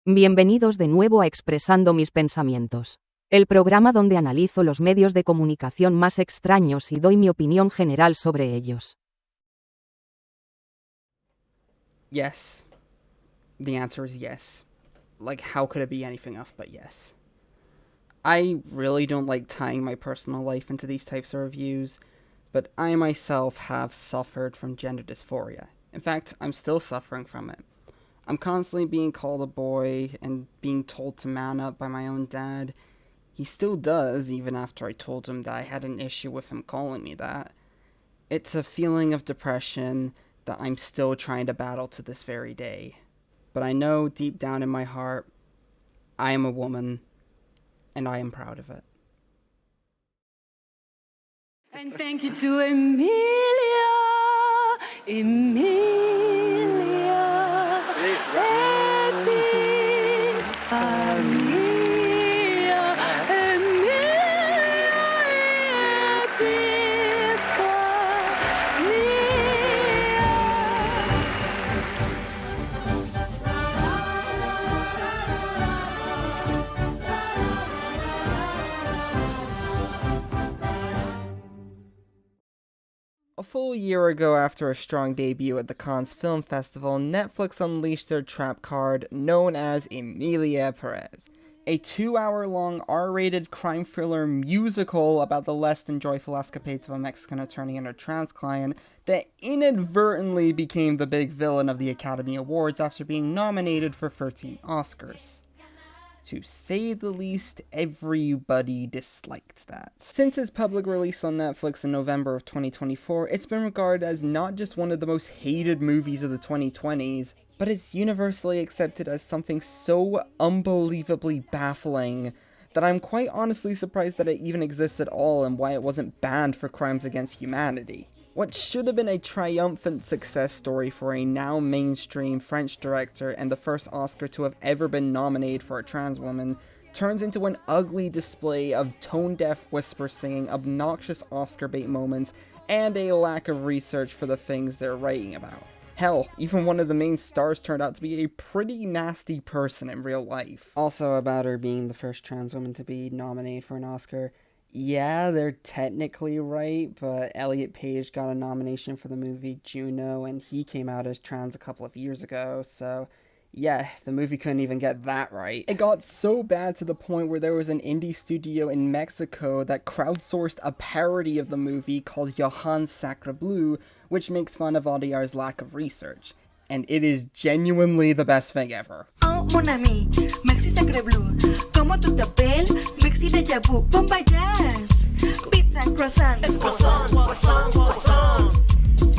Bienvenidos de nuevo a Expresando mis pensamientos. El programa donde analizo los medios de comunicación más extraños y doy mi opinión general sobre ellos. Yes. The answer is yes. Like, how could it be anything else but yes? I really don't like tying my personal life into these types of reviews, but I myself have suffered from gender dysphoria. In fact, I'm still suffering from it. I'm constantly being called a boy and being told to man up by my own dad. He still does, even after I told him that I had an issue with him calling me that. It's a feeling of depression that I'm still trying to battle to this very day. But I know deep down in my heart, I am a woman, and I am proud of it. And thank you to Emilia, Emilia, Epifania, Emilia, A full year ago, after a strong debut at the Cannes Film Festival, Netflix unleashed their trap card known as Emilia, Perez, a 2-hour-long R-rated crime thriller musical about the less than joyful escapades of a Mexican attorney and her trans client that inadvertently became the big villain of the Academy Awards after being nominated for 13 Oscars. To say the least, everybody disliked that. Since its public release on Netflix in November of 2024, it's been regarded as not just one of the most hated movies of the 2020s, but it's universally accepted as something so unbelievably baffling that I'm quite honestly surprised that it even exists at all and why it wasn't banned for crimes against humanity. What should have been a triumphant success story for a now mainstream French director and the first Oscar to have ever been nominated for a trans woman turns into an ugly display of tone-deaf whisper singing, obnoxious Oscar bait moments, and a lack of research for the things they're writing about. Hell, even one of the main stars turned out to be a pretty nasty person in real life. Also about her being the first trans woman to be nominated for an Oscar. Yeah, they're technically right, but Elliot Page got a nomination for the movie Juno, and he came out as trans a couple of years ago, so yeah, the movie couldn't even get that right. It got so bad to the point where there was an indie studio in Mexico that crowdsourced a parody of the movie called Johann Sacre Bleu, which makes fun of Audier's lack of research. And it is genuinely the best thing ever. Oh, mon ami, Maxi Sacre Bleu. Comment tu t'appelles? Maxi déjà vu. Bon voyage. Pizza, croissant. Es croissant, croissant, croissant.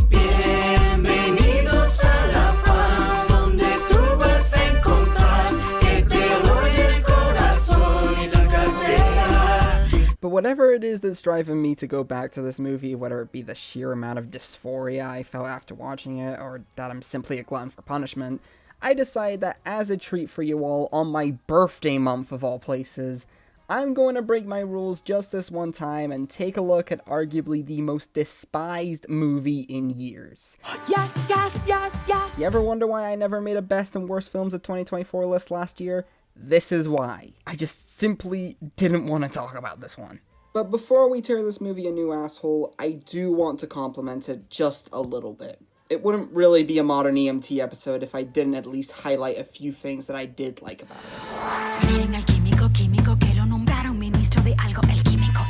Bienvenidos a la paz, donde tú vas a encontrar que te doy el corazón y la cartera. But whatever it is that's driving me to go back to this movie, whether it be the sheer amount of dysphoria I felt after watching it, or that I'm simply a glutton for punishment, I decided that as a treat for you all, on my birthday month of all places, I'm going to break my rules just this one time and take a look at arguably the most despised movie in years. Yes, yes, yes, yes. You ever wonder why I never made a best and worst films of 2024 list last year? This is why. I just simply didn't want to talk about this one. But before we tear this movie a new asshole, I do want to compliment it just a little bit. It wouldn't really be a modern EMT episode if I didn't at least highlight a few things that I did like about it.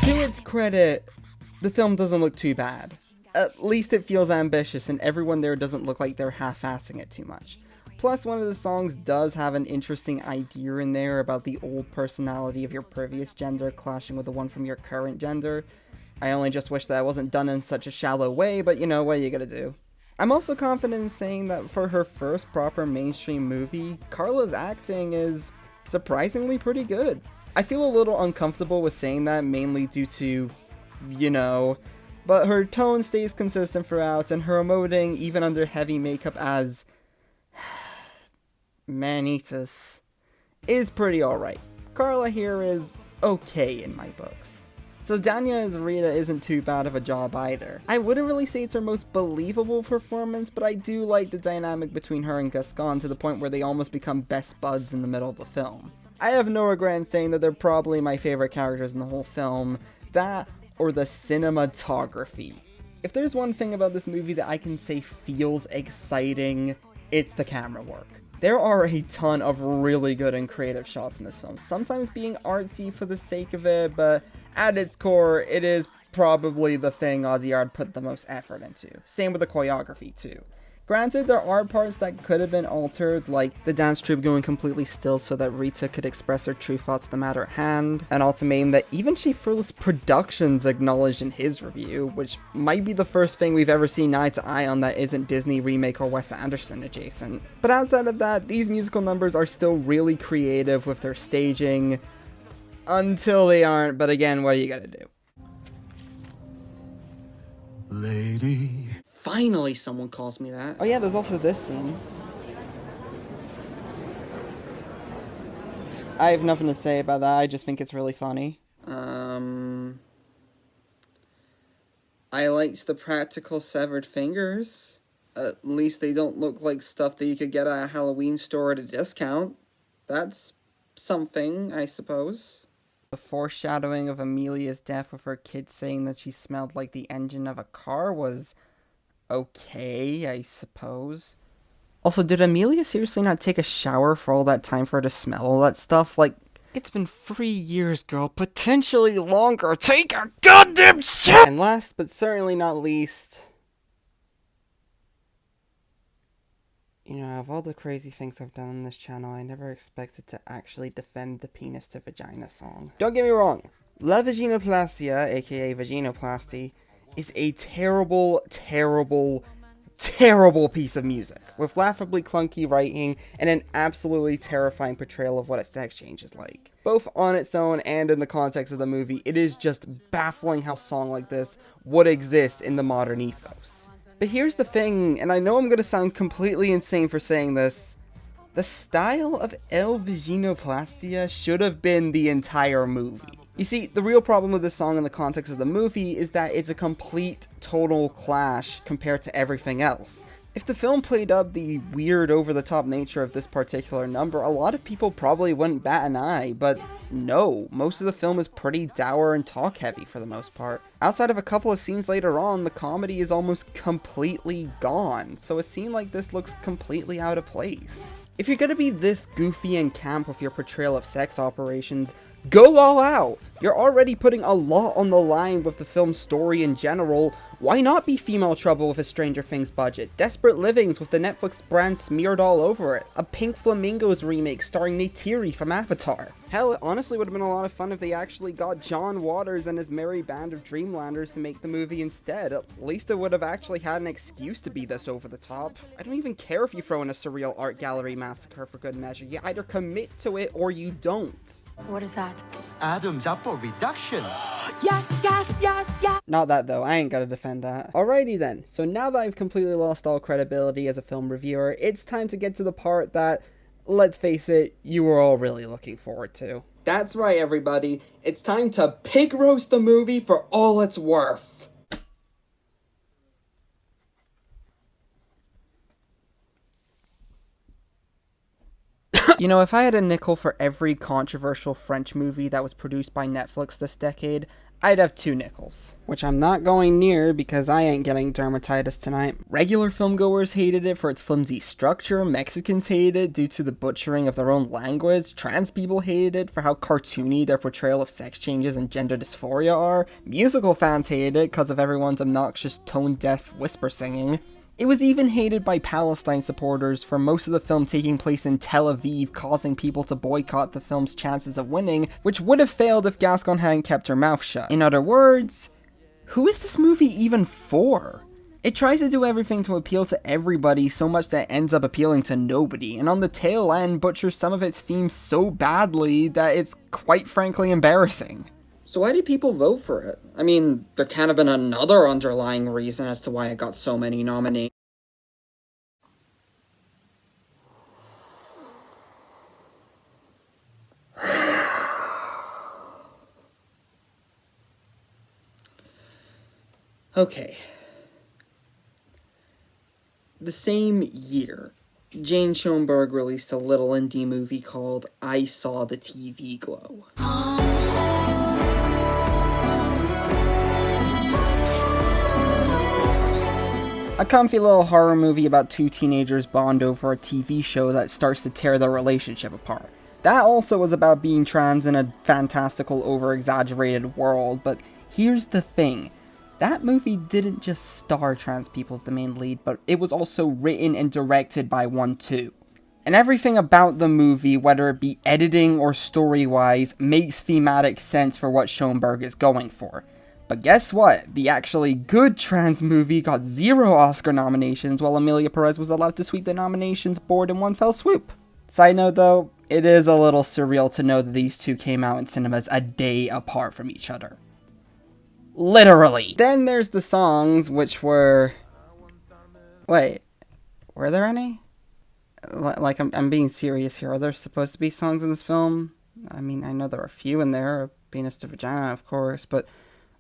To its credit, the film doesn't look too bad. At least it feels ambitious, and everyone there doesn't look like they're half-assing it too much. Plus, one of the songs does have an interesting idea in there about the old personality of your previous gender clashing with the one from your current gender. I only just wish that it wasn't done in such a shallow way, but you know, what are you gonna do? I'm also confident in saying that for her first proper mainstream movie, Carla's acting is surprisingly pretty good. I feel a little uncomfortable with saying that, mainly due to, you know, but her tone stays consistent throughout, and her emoting, even under heavy makeup as Manitas, is pretty alright. Carla here is okay in my books. So Dania as Rita isn't too bad of a job either. I wouldn't really say it's her most believable performance, but I do like the dynamic between her and Gaston to the point where they almost become best buds in the middle of the film. I have no regret in saying that they're probably my favorite characters in the whole film, that or the cinematography. If there's one thing about this movie that I can say feels exciting, it's the camera work. There are a ton of really good and creative shots in this film, sometimes being artsy for the sake of it, but at its core, it is probably the thing Ozzyard put the most effort into. Same with the choreography too. Granted, there are parts that could have been altered, like the dance troupe going completely still so that Rita could express her true thoughts on the matter at hand, an ultimatum that even Schaefer's Productions acknowledged in his review, which might be the first thing we've ever seen eye to eye on that isn't Disney remake or Wes Anderson adjacent. But outside of that, these musical numbers are still really creative with their staging, until they aren't, but again, what are you gonna do? Lady. Finally someone calls me that. Oh yeah, there's also this scene. I have nothing to say about that, I just think it's really funny. I liked the practical severed fingers. At least they don't look like stuff that you could get at a Halloween store at a discount. That's something, I suppose. The foreshadowing of Emilia's death with her kid saying that she smelled like the engine of a car was okay, I suppose. Also, did Emilia seriously not take a shower for all that time for her to smell all that stuff? Like, it's been 3 years, girl, potentially longer. Take a goddamn shit! And last, but certainly not least, you know, of all the crazy things I've done on this channel, I never expected to actually defend the penis to vagina song. Don't get me wrong, La Vaginoplastia, aka vaginoplasty, is a terrible, terrible, terrible piece of music, with laughably clunky writing and an absolutely terrifying portrayal of what a sex change is like. Both on its own and in the context of the movie, it is just baffling how a song like this would exist in the modern ethos. But here's the thing, and I know I'm gonna sound completely insane for saying this, the style of El Vaginoplastia should have been the entire movie. You see, the real problem with this song in the context of the movie is that it's a complete, total clash compared to everything else. If the film played up the weird, over-the-top nature of this particular number, a lot of people probably wouldn't bat an eye, but no, most of the film is pretty dour and talk-heavy for the most part. Outside of a couple of scenes later on, the comedy is almost completely gone, so a scene like this looks completely out of place. If you're gonna be this goofy and camp with your portrayal of sex operations, go all out! You're already putting a lot on the line with the film's story in general. Why not be Female Trouble with a Stranger Things budget? Desperate Livings with the Netflix brand smeared all over it? A Pink Flamingos remake starring Neytiri from Avatar? Hell, it honestly would have been a lot of fun if they actually got John Waters and his merry band of Dreamlanders to make the movie instead. At least it would have actually had an excuse to be this over the top. I don't even care if you throw in a surreal art gallery massacre for good measure. You either commit to it or you don't. What is that? Adam's apple reduction. Yes, yes, yes, yes. Not that though, I ain't gotta defend that. Alrighty then, so now that I've completely lost all credibility as a film reviewer, it's time to get to the part that, let's face it, you were all really looking forward to. That's right everybody, it's time to pig roast the movie for all it's worth. You know, if I had a nickel for every controversial French movie that was produced by Netflix this decade, I'd have 2 nickels. Which I'm not going near because I ain't getting dermatitis tonight. Regular filmgoers hated it for its flimsy structure, Mexicans hated it due to the butchering of their own language, trans people hated it for how cartoony their portrayal of sex changes and gender dysphoria are, musical fans hated it because of everyone's obnoxious tone-deaf whisper singing. It was even hated by Palestine supporters for most of the film taking place in Tel Aviv, causing people to boycott the film's chances of winning, which would have failed if Gascon hadn't kept her mouth shut. In other words, who is this movie even for? It tries to do everything to appeal to everybody so much that it ends up appealing to nobody, and on the tail end butchers some of its themes so badly that it's quite frankly embarrassing. So why did people vote for it? I mean, there can't have been another underlying reason as to why it got so many nominees. Okay. The same year, Jane Schoenberg released a little indie movie called I Saw the TV Glow. A comfy little horror movie about two teenagers bond over a TV show that starts to tear their relationship apart. That also was about being trans in a fantastical, over-exaggerated world, but here's the thing. That movie didn't just star trans people as the main lead, but it was also written and directed by one too. And everything about the movie, whether it be editing or story-wise, makes thematic sense for what Schoenberg is going for. But guess what? The actually good trans movie got 0 Oscar nominations, while Emilia Perez was allowed to sweep the nominations board in one fell swoop. Side note though, it is a little surreal to know that these two came out in cinemas a day apart from each other. Literally. Then there's the songs, which were... Wait, were there any? Like, I'm being serious here. Are there supposed to be songs in this film? I mean, I know there are a few in there. Penis to Vagina, of course, but...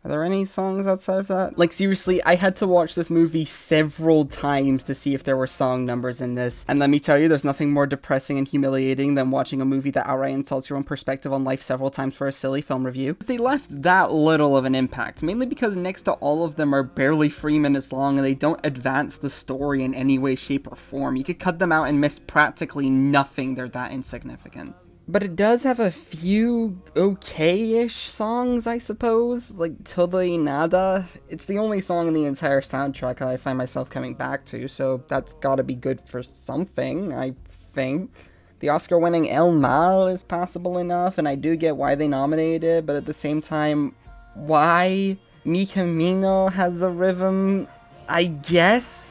Are there any songs outside of that? Like, seriously, I had to watch this movie several times to see if there were song numbers in this. And let me tell you, there's nothing more depressing and humiliating than watching a movie that outright insults your own perspective on life several times for a silly film review. They left that little of an impact, mainly because next to all of them are barely 3 minutes long and they don't advance the story in any way, shape, or form. You could cut them out and miss practically nothing, they're that insignificant. But it does have a few okay-ish songs, I suppose, like Todo y Nada. It's the only song in the entire soundtrack I find myself coming back to, so that's gotta be good for something, I think. The Oscar-winning El Mal is passable enough, and I do get why they nominated it, but at the same time, why? Mi Camino has a rhythm, I guess?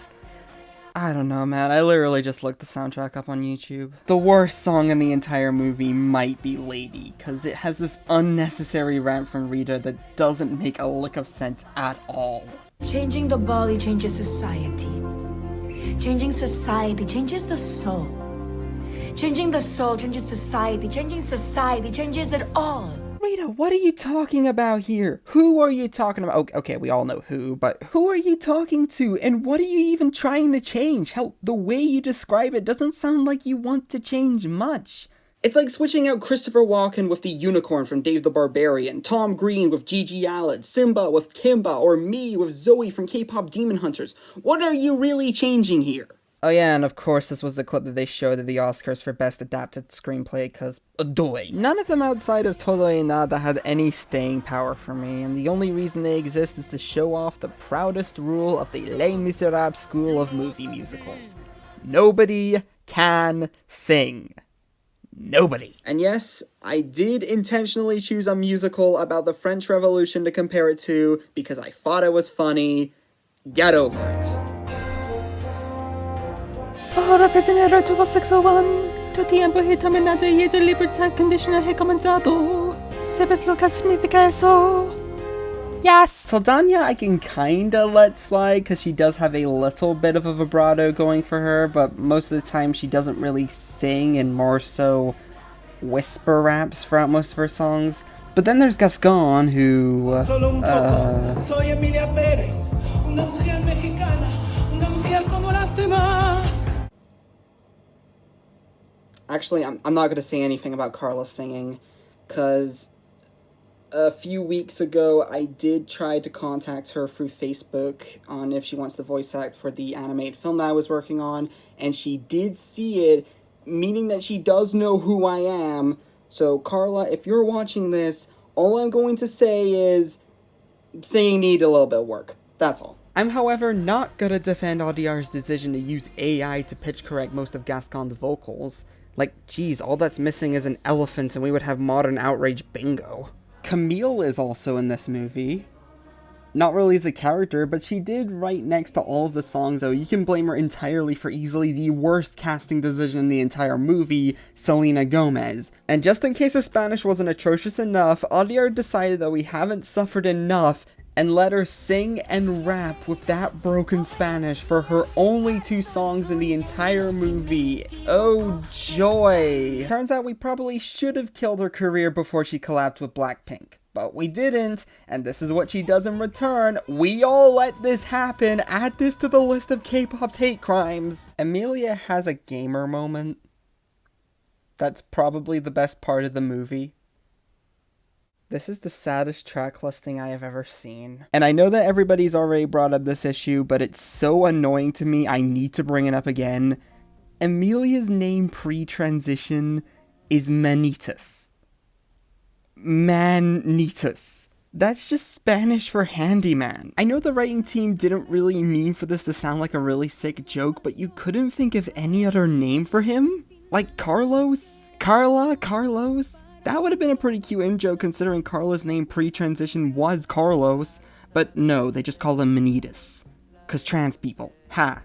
I don't know, man. I literally just looked the soundtrack up on YouTube. The worst song in the entire movie might be Lady, because it has this unnecessary rant from Rita that doesn't make a lick of sense at all. Changing the body changes society. Changing society changes the soul. Changing the soul changes society. Changing society changes it all. Rita, what are you talking about here? Who are you talking about? Okay, we all know who, but who are you talking to? And what are you even trying to change? Hell, the way you describe it doesn't sound like you want to change much. It's like switching out Christopher Walken with the unicorn from Dave the Barbarian, Tom Green with Gigi Allen, Simba with Kimba, or me with Zoe from K-pop Demon Hunters. What are you really changing here? Oh yeah, and of course this was the clip that they showed at the Oscars for Best Adapted Screenplay, cause adoy. None of them outside of Todo y Nada had any staying power for me, and the only reason they exist is to show off the proudest rule of the Les Miserables school of movie musicals. Nobody can sing. Nobody. And yes, I did intentionally choose a musical about the French Revolution to compare it to, because I thought it was funny. Get over it. Ora prisionero tuvo sexo tu tiempo y terminado y de libertad condicional he comenzado. ¿Sabes lo que significa eso? Yes! Saldana I can kinda let slide, because she does have a little bit of a vibrato going for her, but most of the time she doesn't really sing and more so whisper raps throughout most of her songs. But then there's Gascon, who, Soy Emilia Perez, una mujer mexicana, una mujer como las demás. Actually, I'm not going to say anything about Carla singing, because a few weeks ago I did try to contact her through Facebook on if she wants the voice act for the animated film that I was working on, and she did see it, meaning that she does know who I am. So Carla, if you're watching this, all I'm going to say is singing needed a little bit of work. That's all. I'm, however, not going to defend Audiard's decision to use AI to pitch correct most of Gascon's vocals. Like, geez, all that's missing is an elephant and we would have modern outrage bingo. Camille is also in this movie. Not really as a character, but she did write next to all of the songs, though. You can blame her entirely for easily the worst casting decision in the entire movie, Selena Gomez. And just in case her Spanish wasn't atrocious enough, Audiard decided that we haven't suffered enough and let her sing and rap with that broken Spanish for her only 2 songs in the entire movie. Oh joy! Turns out we probably should have killed her career before she collabed with Blackpink. But we didn't, and this is what she does in return. We all let this happen. Add this to the list of K-pop's hate crimes. Emilia has a gamer moment. That's probably the best part of the movie. This is the saddest track listing I have ever seen. And I know that everybody's already brought up this issue, but it's so annoying to me, I need to bring it up again. Emilia's name pre-transition is Manitas. Manitas. That's just Spanish for handyman. I know the writing team didn't really mean for this to sound like a really sick joke, but you couldn't think of any other name for him? Like Carlos? Carla? Carlos? That would have been a pretty cute in-joke considering Carlos' name pre-transition was Carlos, but no, they just call him Manitas. 'Cause trans people. Ha.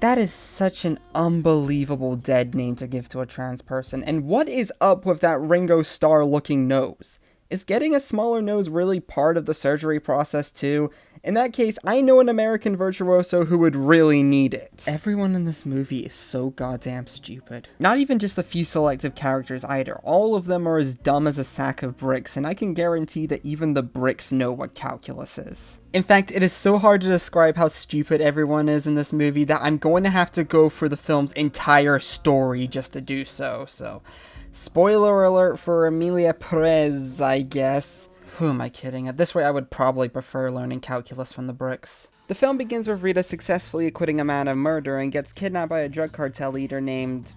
That is such an unbelievable dead name to give to a trans person, and what is up with that Ringo Starr looking nose? Is getting a smaller nose really part of the surgery process too? In that case, I know an American virtuoso who would really need it. Everyone in this movie is so goddamn stupid. Not even just the few selective characters either. All of them are as dumb as a sack of bricks, and I can guarantee that even the bricks know what calculus is. In fact, it is so hard to describe how stupid everyone is in this movie that I'm going to have to go for the film's entire story just to do so. Spoiler alert for Emilia Perez, I guess. Who am I kidding? At this rate, I would probably prefer learning calculus from the bricks. The film begins with Rita successfully acquitting a man of murder and gets kidnapped by a drug cartel leader named...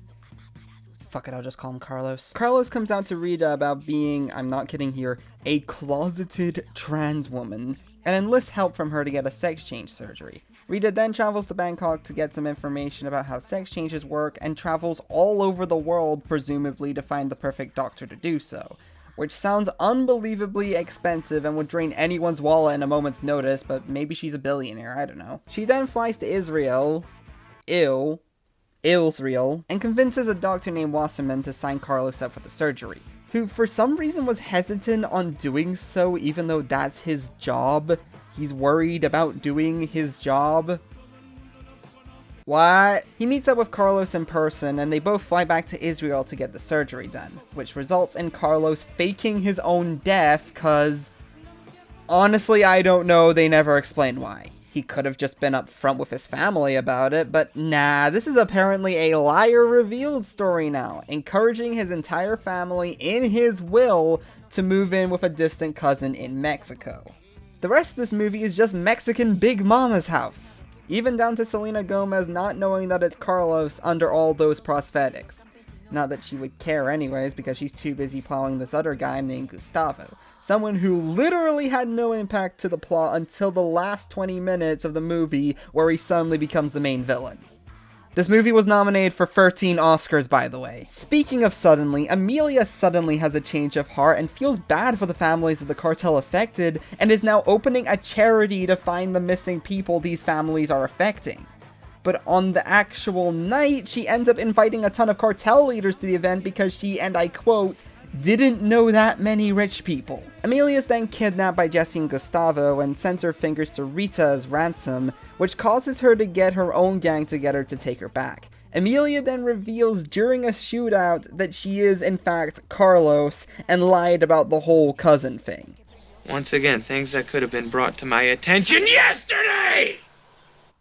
Fuck it, I'll just call him Carlos. Carlos comes out to Rita about being, I'm not kidding here, a closeted trans woman, and enlists help from her to get a sex change surgery. Rita then travels to Bangkok to get some information about how sex changes work and travels all over the world, presumably to find the perfect doctor to do so. Which sounds unbelievably expensive and would drain anyone's wallet in a moment's notice, but maybe she's a billionaire, I don't know. She then flies to Israel, Israel, and convinces a doctor named Wasserman to sign Carlos up for the surgery, who for some reason was hesitant on doing so even though that's his job. He's worried about doing his job. What? He meets up with Carlos in person and they both fly back to Israel to get the surgery done, which results in Carlos faking his own death cause... Honestly, I don't know, they never explain why. He could have just been upfront with his family about it, but nah, this is apparently a liar revealed story now, encouraging his entire family in his will to move in with a distant cousin in Mexico. The rest of this movie is just Mexican Big Mama's house. Even down to Selena Gomez not knowing that it's Carlos under all those prosthetics. Not that she would care anyways, because she's too busy plowing this other guy named Gustavo. Someone who literally had no impact to the plot until the last 20 minutes of the movie, where he suddenly becomes the main villain. This movie was nominated for 13 Oscars, by the way. Speaking of suddenly, Emilia suddenly has a change of heart and feels bad for the families of the cartel affected, and is now opening a charity to find the missing people these families are affecting. But on the actual night, she ends up inviting a ton of cartel leaders to the event because she, and I quote, didn't know that many rich people. Emilia is then kidnapped by Jesse and Gustavo and sends her fingers to Rita as ransom, which causes her to get her own gang together to take her back. Emilia then reveals during a shootout that she is in fact Carlos and lied about the whole cousin thing. Once again, things that could have been brought to my attention yesterday!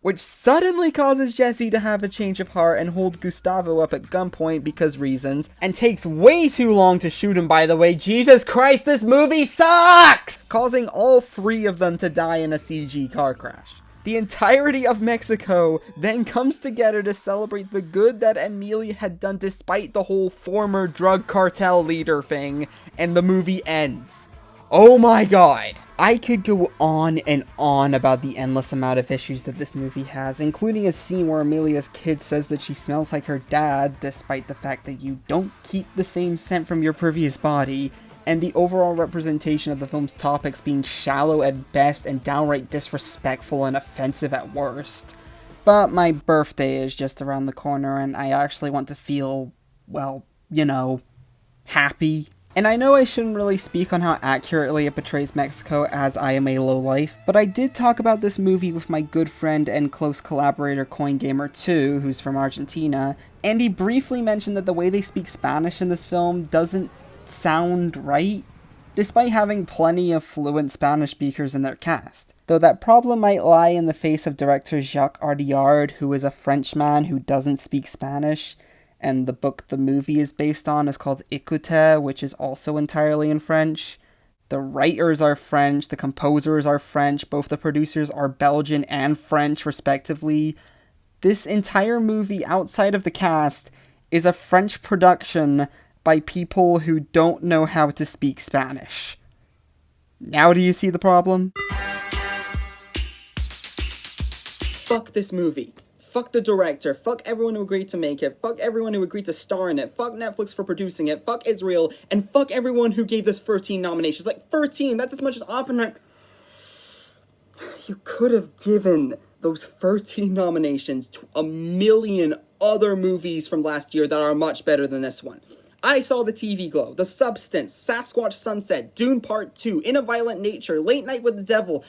Which suddenly causes Jesse to have a change of heart and hold Gustavo up at gunpoint because reasons, and takes way too long to shoot him, by the way. Jesus Christ, this movie sucks! Causing all three of them to die in a CG car crash. The entirety of Mexico then comes together to celebrate the good that Emilia had done despite the whole former drug cartel leader thing, and the movie ends. Oh my god! I could go on and on about the endless amount of issues that this movie has, including a scene where Emilia's kid says that she smells like her dad, despite the fact that you don't keep the same scent from your previous body, and the overall representation of the film's topics being shallow at best and downright disrespectful and offensive at worst. But my birthday is just around the corner and I actually want to feel, well, you know, happy. And I know I shouldn't really speak on how accurately it portrays Mexico as I am a lowlife, but I did talk about this movie with my good friend and close collaborator CoinGamer2, who's from Argentina, and he briefly mentioned that the way they speak Spanish in this film doesn't sound right. despite having plenty of fluent Spanish speakers in their cast. Though that problem might lie in the face of director Jacques Audiard, who is a Frenchman who doesn't speak Spanish, and the book the movie is based on is called Écoute, which is also entirely in French. The writers are French, the composers are French, both the producers are Belgian and French, respectively. This entire movie, outside of the cast, is a French production by people who don't know how to speak Spanish. Now do you see the problem? Fuck this movie. Fuck the director. Fuck everyone who agreed to make it. Fuck everyone who agreed to star in it. Fuck Netflix for producing it. Fuck Israel. And fuck everyone who gave this 13 nominations. Like, 13! That's as much as Oppenheimer. You could have given those 13 nominations to a million other movies from last year that are much better than this one. I Saw the TV Glow, The Substance, Sasquatch Sunset, Dune Part 2, In a Violent Nature, Late Night with the Devil,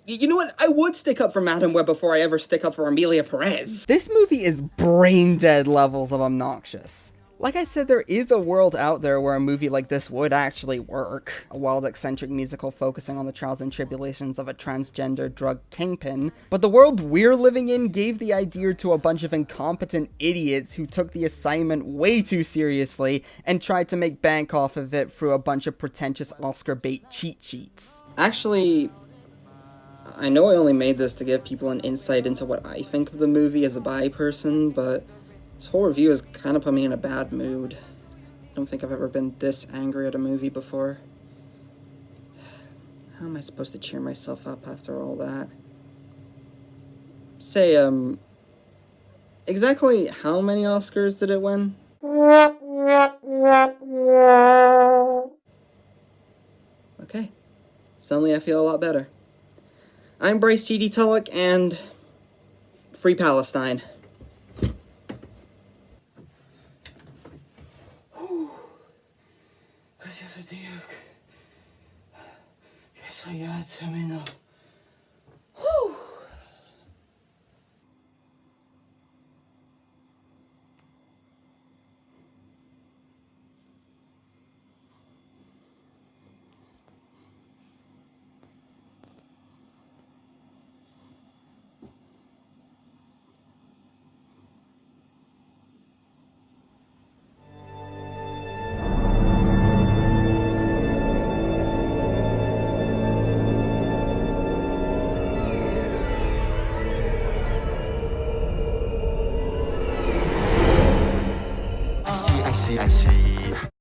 you know what? I would stick up for Madame Web before I ever stick up for Emilia Perez. This movie is brain dead levels of obnoxious. Like I said, there is a world out there where a movie like this would actually work. A wild, eccentric musical focusing on the trials and tribulations of a transgender drug kingpin. But the world we're living in gave the idea to a bunch of incompetent idiots who took the assignment way too seriously and tried to make bank off of it through a bunch of pretentious Oscar bait cheat sheets. Actually, I know I only made this to give people an insight into what I think of the movie as a bi person, but this whole review has kind of put me in a bad mood. I don't think I've ever been this angry at a movie before. How am I supposed to cheer myself up after all that? Say, exactly how many Oscars did it win? Okay. Suddenly I feel a lot better. I'm Bryce T.D. Tulloch, and Free Palestine. Gracias a Dios que soy ya terminó.